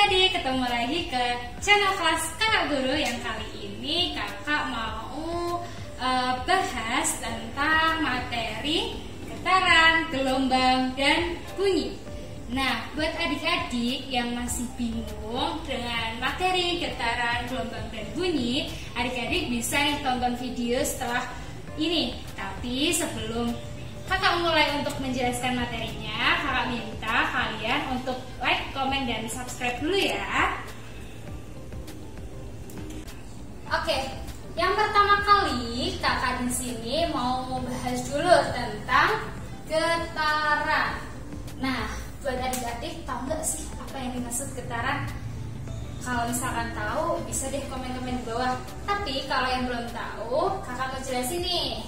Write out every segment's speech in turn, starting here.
adik-adik, ketemu lagi ke channel kelas Kakak Guru yang kali ini kakak mau bahas tentang materi getaran, gelombang, dan bunyi. Nah, buat adik-adik yang masih bingung dengan materi getaran, gelombang, dan bunyi, adik-adik bisa nih tonton video setelah ini. Tapi sebelum kakak mulai untuk menjelaskan materinya, kakak minta kalian untuk like, komen, dan subscribe dulu ya. Oke, yang pertama kali kakak di sini mau membahas dulu tentang getaran. Nah, buat adik-adik tahu nggak sih apa yang dimaksud getaran? Kalau misalkan tahu, bisa deh komen-komen di bawah. Tapi kalau yang belum tahu, kakak mau jelasin nih.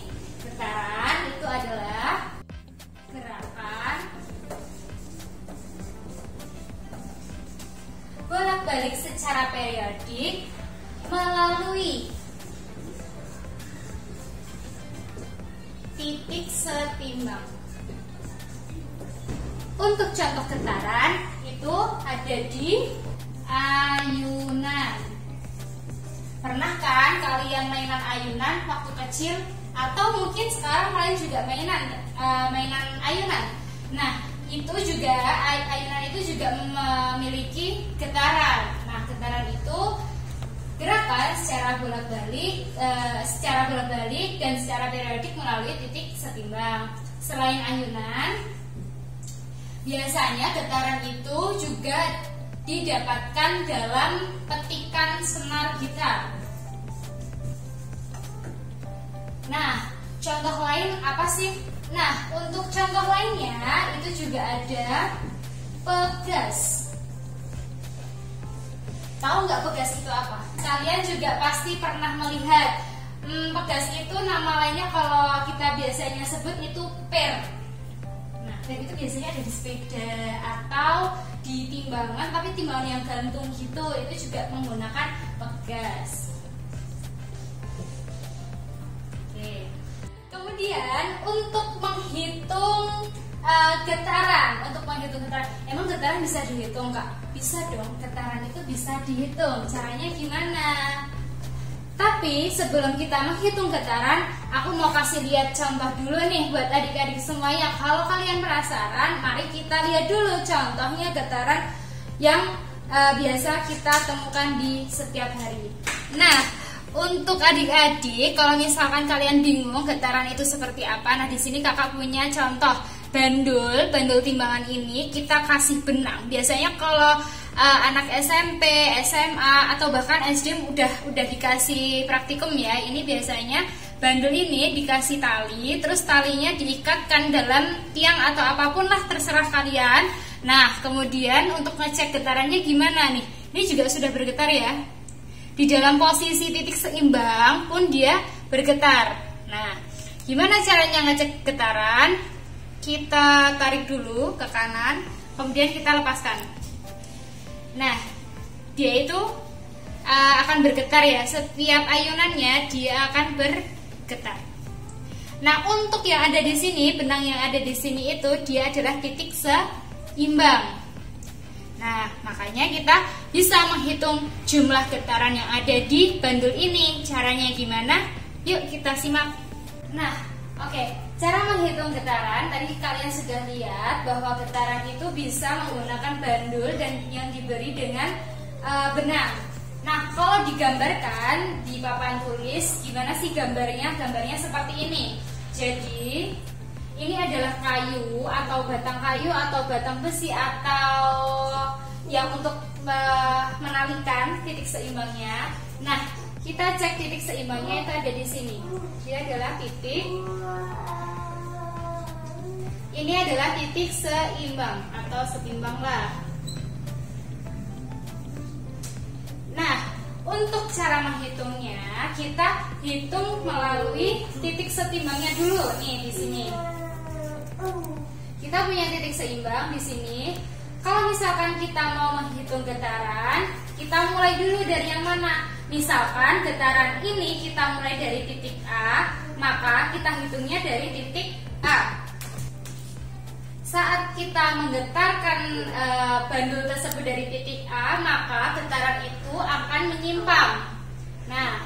Getaran itu adalah gerakan bolak-balik secara periodik melalui titik setimbang. Untuk contoh getaran itu ada di ayunan. Pernah kan kalian mainan ayunan waktu kecil? Atau mungkin sekarang kalian juga mainan ayunan. Nah, itu juga ayunan itu juga memiliki getaran. Nah, getaran itu gerakan secara bolak-balik dan secara periodik melalui titik setimbang. Selain ayunan, biasanya getaran itu juga didapatkan dalam petikan senar gitar. Nah, contoh lain apa sih? Nah, untuk contoh lainnya itu juga ada pegas. Tahu nggak pegas itu apa? Kalian juga pasti pernah melihat pegas itu nama lainnya kalau kita biasanya sebut itu per. Nah, per itu biasanya ada di sepeda atau di timbangan, tapi timbangan yang gantung gitu, itu juga menggunakan pegas. Kemudian untuk menghitung getaran, emang getaran bisa dihitung Kak? Bisa dong, getaran itu bisa dihitung. Caranya gimana? Tapi sebelum kita menghitung getaran, aku mau kasih lihat contoh dulu nih buat adik-adik semuanya. Kalau kalian penasaran, mari kita lihat dulu contohnya getaran yang biasa kita temukan di setiap hari. Nah, untuk adik-adik, kalau misalkan kalian bingung getaran itu seperti apa, nah di sini kakak punya contoh bandul timbangan ini kita kasih benang. Biasanya kalau anak SMP, SMA atau bahkan SD udah dikasih praktikum ya. Ini biasanya bandul ini dikasih tali, terus talinya diikatkan dalam tiang atau apapun lah, terserah kalian. Nah, kemudian untuk ngecek getarannya gimana nih? Ini juga sudah bergetar ya. Di dalam posisi titik seimbang pun dia bergetar. Nah, gimana caranya ngecek getaran? Kita tarik dulu ke kanan, kemudian kita lepaskan. Nah, dia itu akan bergetar ya. Setiap ayunannya dia akan bergetar. Nah, untuk yang ada di sini, benang yang ada di sini itu dia adalah titik seimbang. Nah, makanya kita bisa menghitung jumlah getaran yang ada di bandul ini. Caranya gimana? Yuk kita simak. Nah, oke. Cara menghitung getaran, tadi kalian sudah lihat bahwa getaran itu bisa menggunakan bandul dan yang diberi dengan benang. Nah, kalau digambarkan di papan tulis, gimana sih gambarnya? Gambarnya seperti ini. Jadi, ini adalah kayu atau batang besi atau yang untuk menalikan titik seimbangnya. Nah, kita cek titik seimbangnya itu ada di sini. Dia adalah titik. Ini adalah titik seimbang atau setimbang lah. Nah, untuk cara menghitungnya, kita hitung melalui titik setimbangnya dulu nih di sini. Kita punya titik seimbang di sini. Kalau misalkan kita mau menghitung getaran, kita mulai dulu dari yang mana? Misalkan getaran ini kita mulai dari titik A, maka kita hitungnya dari titik A. Saat kita kita menggetarkan bandul tersebut dari titik A, maka getaran itu akan menyimpang. Nah,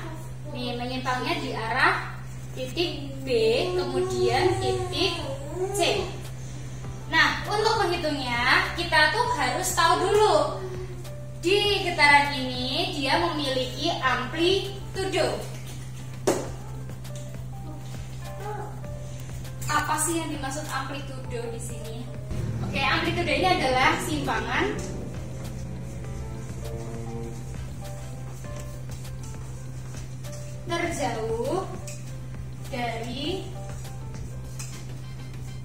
nih menyimpangnya di arah titik B, kemudian titik C. Nah, untuk menghitungnya kita tuh harus tahu dulu di getaran ini dia memiliki amplitudo. Apa sih yang dimaksud amplitudo di sini? Oke, amplitudo ini adalah simpangan terjauh dari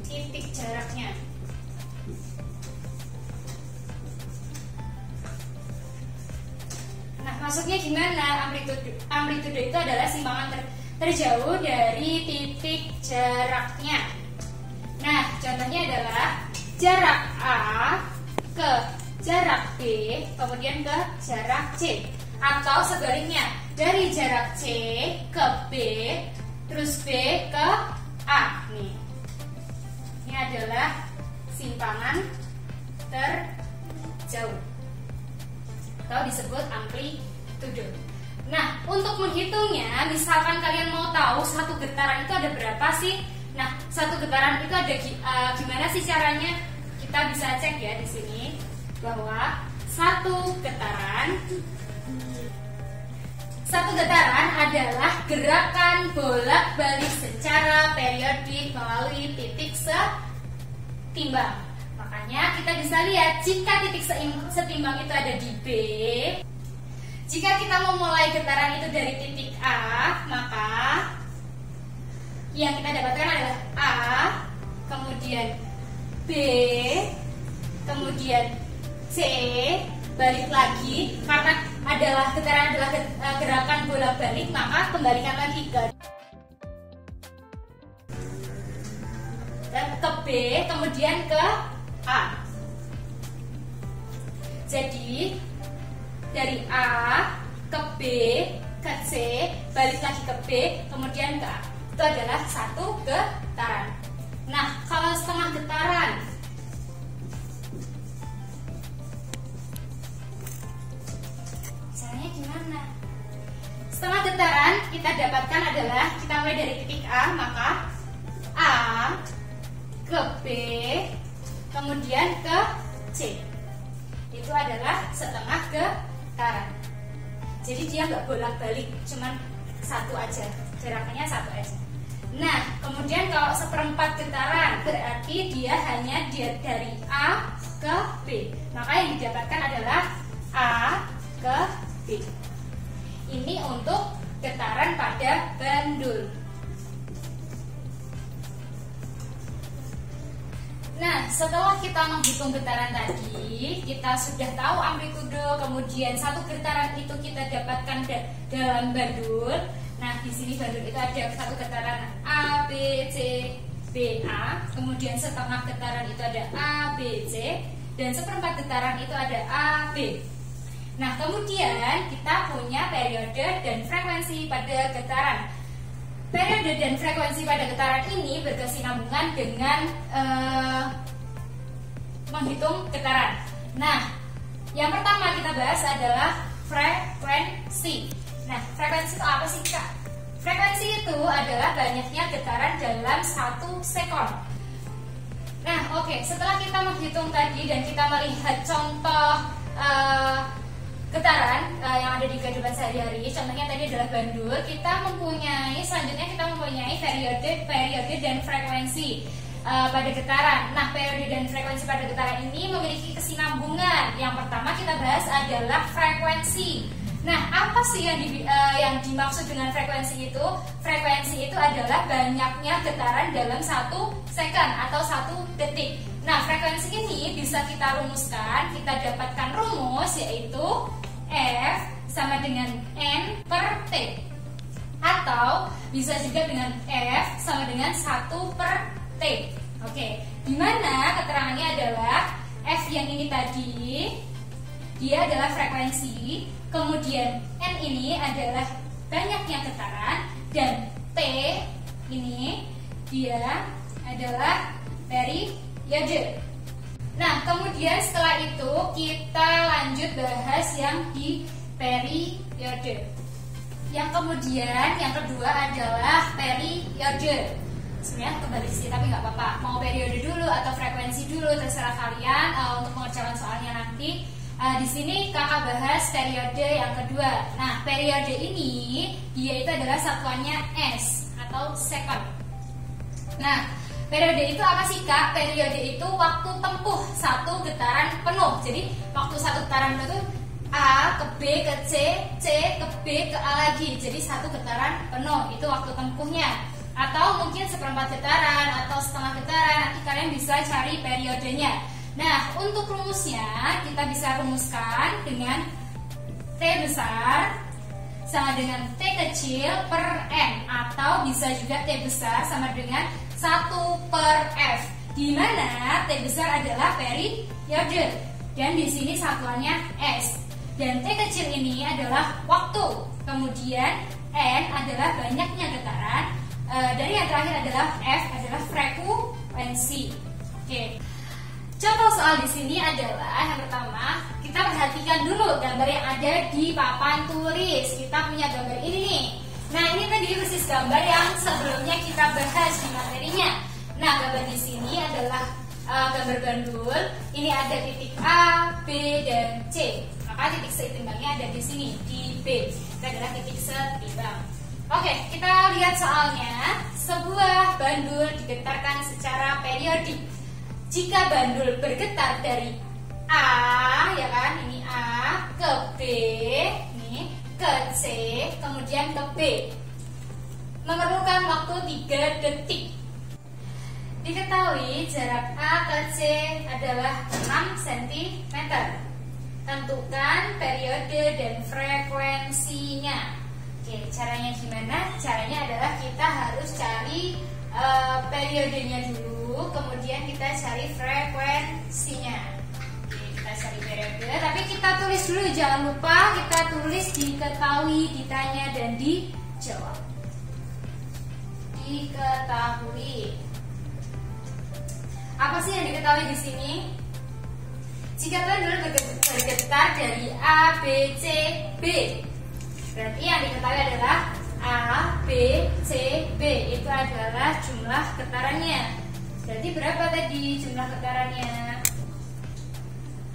titik jaraknya. Nah, maksudnya gimana? Amplitudo itu adalah simpangan terjauh dari titik jaraknya. Nah, contohnya adalah jarak A ke jarak B, kemudian ke jarak C. Atau sebaliknya, dari jarak C ke B, terus B ke A. Nih, ini adalah simpangan terjauh atau disebut amplitudo. Nah, untuk menghitungnya, misalkan kalian mau tahu satu getaran itu ada berapa sih? Nah, satu getaran itu ada gimana sih caranya? Kita bisa cek ya di sini bahwa satu getaran adalah gerakan bolak-balik secara periodik melalui titik setimbang. Makanya kita bisa lihat jika titik setimbang itu ada di B. Jika kita memulai getaran itu dari titik A, maka yang kita dapatkan adalah A, kemudian B, kemudian C, balik lagi karena getaran adalah gerakan bolak-balik, maka kembalikan lagi ke B, kemudian ke A. Jadi dari A ke B ke C, balik lagi ke B, kemudian ke A. Itu adalah satu getaran. Nah, kalau setengah getaran, caranya gimana? Setengah getaran kita dapatkan adalah, kita mulai dari titik A, maka A ke B, kemudian ke C. Itu adalah setengah getaran. Jadi dia nggak bolak-balik, cuman satu aja, gerakannya satu aja. Nah, kemudian kalau seperempat getaran berarti dia hanya dari A ke B. Maka yang didapatkan adalah A ke B. Ini untuk getaran pada bandul. Nah, setelah kita menghitung getaran tadi, kita sudah tahu amplitudo, kemudian satu getaran itu kita dapatkan dalam bandul. Nah, di sini bandul itu ada satu getaran A, B, C, B, A. Kemudian setengah getaran itu ada A, B, C. Dan seperempat getaran itu ada A, B. Nah, kemudian kita punya periode dan frekuensi pada getaran. Periode dan frekuensi pada getaran ini berkesinambungan dengan menghitung getaran. Nah, yang pertama kita bahas adalah frekuensi. Nah, frekuensi itu apa sih, Kak? Frekuensi itu adalah banyaknya getaran dalam 1 sekon. Nah, oke, setelah kita menghitung tadi dan kita melihat contoh getaran yang ada di kehidupan sehari-hari, contohnya tadi adalah bandul, selanjutnya kita mempunyai periode dan frekuensi pada getaran. Nah, periode dan frekuensi pada getaran ini memiliki kesinambungan. Yang pertama kita bahas adalah frekuensi. Nah, apa sih yang dimaksud dengan frekuensi itu? Frekuensi itu adalah banyaknya getaran dalam 1 second atau 1 detik. Nah, frekuensi ini bisa kita rumuskan, kita dapatkan rumus yaitu F sama dengan N per T. Atau bisa juga dengan F sama dengan 1 per T. Oke, dimana keterangannya adalah F yang ini tadi, dia adalah frekuensi, kemudian N ini adalah banyaknya getaran, dan T ini dia adalah periode. Nah, kemudian setelah itu kita lanjut bahas yang di periode. Yang kemudian, yang kedua adalah periode. Sebenarnya kebalik sih, tapi nggak apa-apa. Mau periode dulu atau frekuensi dulu, terserah kalian untuk mengerjakan soalnya nanti. Di sini kakak bahas periode yang kedua. Nah, periode ini dia itu adalah satuannya S atau second. Nah, periode itu apa sih kak? Periode itu waktu tempuh satu getaran penuh. Jadi waktu satu getaran penuh itu A ke B ke C ke B ke A lagi. Jadi satu getaran penuh itu waktu tempuhnya. Atau mungkin seperempat getaran atau setengah getaran. Nanti kalian bisa cari periodenya. Nah, untuk rumusnya kita bisa rumuskan dengan T besar sama dengan T kecil per N, atau bisa juga T besar sama dengan 1 per F, di mana T besar adalah periode dan di sini satuannya S, dan T kecil ini adalah waktu, kemudian N adalah banyaknya getaran, dan yang terakhir adalah F adalah frekuensi. Oke. Contoh soal di sini adalah yang pertama, kita perhatikan dulu gambar yang ada di papan tulis. Kita punya gambar ini nih. Nah, ini tadi persis gambar yang sebelumnya kita bahas di materinya. Nah, gambar di sini adalah gambar bandul. Ini ada titik A, B, dan C. Maka titik seimbangnya ada di sini, di B. Itu adalah titik seimbang. Oke, kita lihat soalnya. Sebuah bandul digetarkan secara periodik. Jika bandul bergetar dari A, ya kan, ini A, ke B, ini ke C, kemudian ke B, memerlukan waktu 3 detik. Diketahui jarak A ke C adalah 6 cm. Tentukan periode dan frekuensinya. Oke, caranya gimana? Caranya adalah kita harus cari periodenya dulu, kemudian kita cari frekuensinya. Oke, kita cari periode, tapi kita tulis dulu, jangan lupa kita tulis diketahui, ditanya, dan dijawab. Diketahui. Apa sih yang diketahui di sini? Jika bandul bergetar dari A, B, C, B, berarti yang diketahui adalah A, B, C, B. Itu adalah jumlah getarannya. Berarti berapa tadi jumlah getarannya?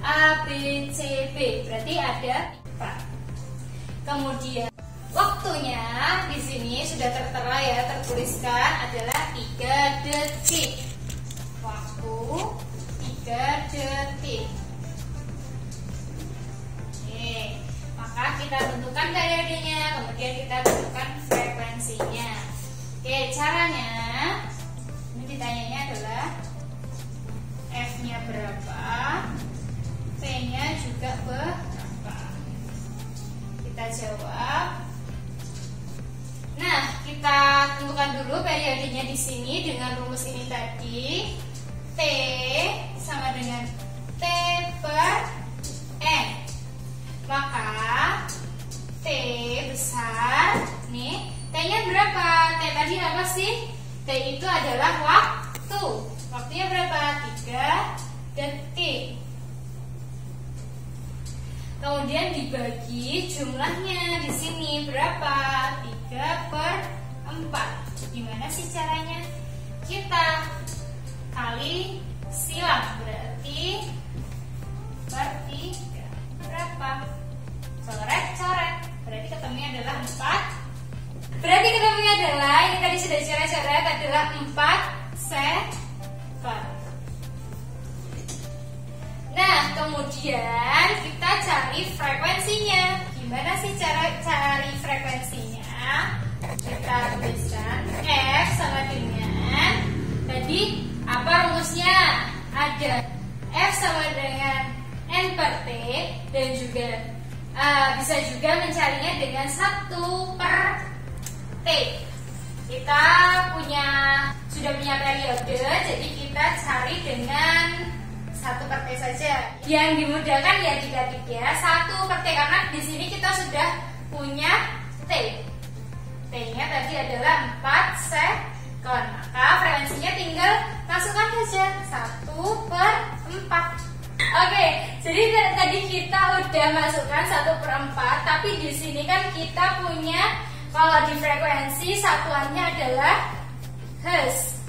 A, B, C, B. Berarti ada 4. Kemudian waktunya di sini sudah tertera ya, tertuliskan adalah 3 detik. Waktu 3 detik. Oke, maka kita tentukan periodenya, kemudian kita tentukan frekuensinya. Oke, caranya ini ditanyanya adalah F-nya berapa, P-nya juga berapa. Kita jawab. Nah, kita tentukan dulu periodenya di sini dengan rumus ini tadi. T sama dengan T per N. Maka T besar, nih, T-nya berapa? T tadi apa sih? T itu adalah waktu. Waktunya berapa? 3 detik. Kemudian dibagi jumlahnya di sini berapa? 3 per 4. Gimana sih caranya? Kita kali silang, berarti per 3. Berapa? Coret. Berarti ketemunya adalah 4. Berarti ketemunya adalah, ini tadi sudah coret-coret, adalah 4 second. Nah, kemudian kita cari frekuensinya. Gimana sih cara cari frekuensinya? Kita tuliskan F sama dengan tadi apa rumusnya? Ada F sama dengan N per T, dan juga bisa juga mencarinya dengan 1 per T. Kita sudah punya periode, jadi kita cari dengan 1 per T saja. Yang dimudahkan ya dikit ya, 1 per T, karena di sini kita sudah punya T. T-nya tadi adalah 4 second. Maka frekuensinya tinggal masukkan saja 1 per Oke, jadi tadi kita udah masukkan 1/4, tapi di sini kan kita punya, kalau di frekuensi satuannya adalah hertz.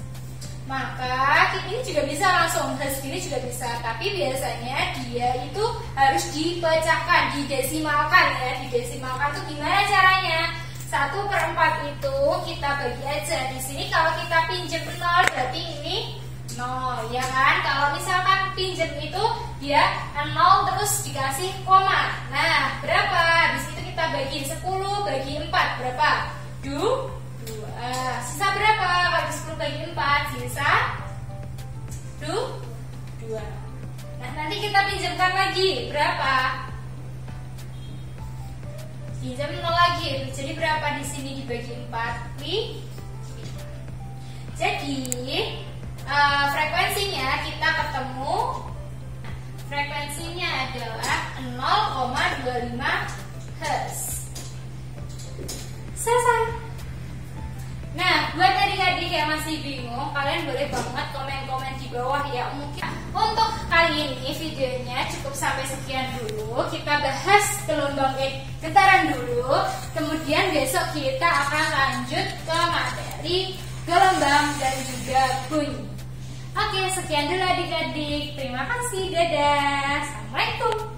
Maka ini juga bisa langsung hertz, ini juga bisa, tapi biasanya dia itu harus dipecahkan, didesimalkan ya. Didesimalkan tuh gimana caranya? 1/4 itu kita bagi aja. Di sini kalau kita pinjam 0 berarti ini 0, ya kan? Kalau misalkan pinjam itu dia 0 terus dikasih koma. Nah, berapa? Di situ kita bagi 10 bagi 4 berapa? 2. Sisa berapa? Kalau 10 bagi 4 sisa 2. Nah, nanti kita pinjamkan lagi. Berapa? Pinjam 0 lagi. Jadi berapa di sini dibagi 4? 5. Jadi frekuensinya kita ketemu, frekuensinya adalah 0,25 Hz. Selesai. Nah, buat adik-adik yang masih bingung, kalian boleh banget komen-komen di bawah ya. Mungkin untuk kali ini videonya cukup sampai sekian dulu. Kita bahas gelombang getaran dulu, kemudian besok kita akan lanjut ke materi gelombang dan juga bunyi. Oke, sekian dulu adik-adik. Terima kasih, dadah. Assalamualaikum.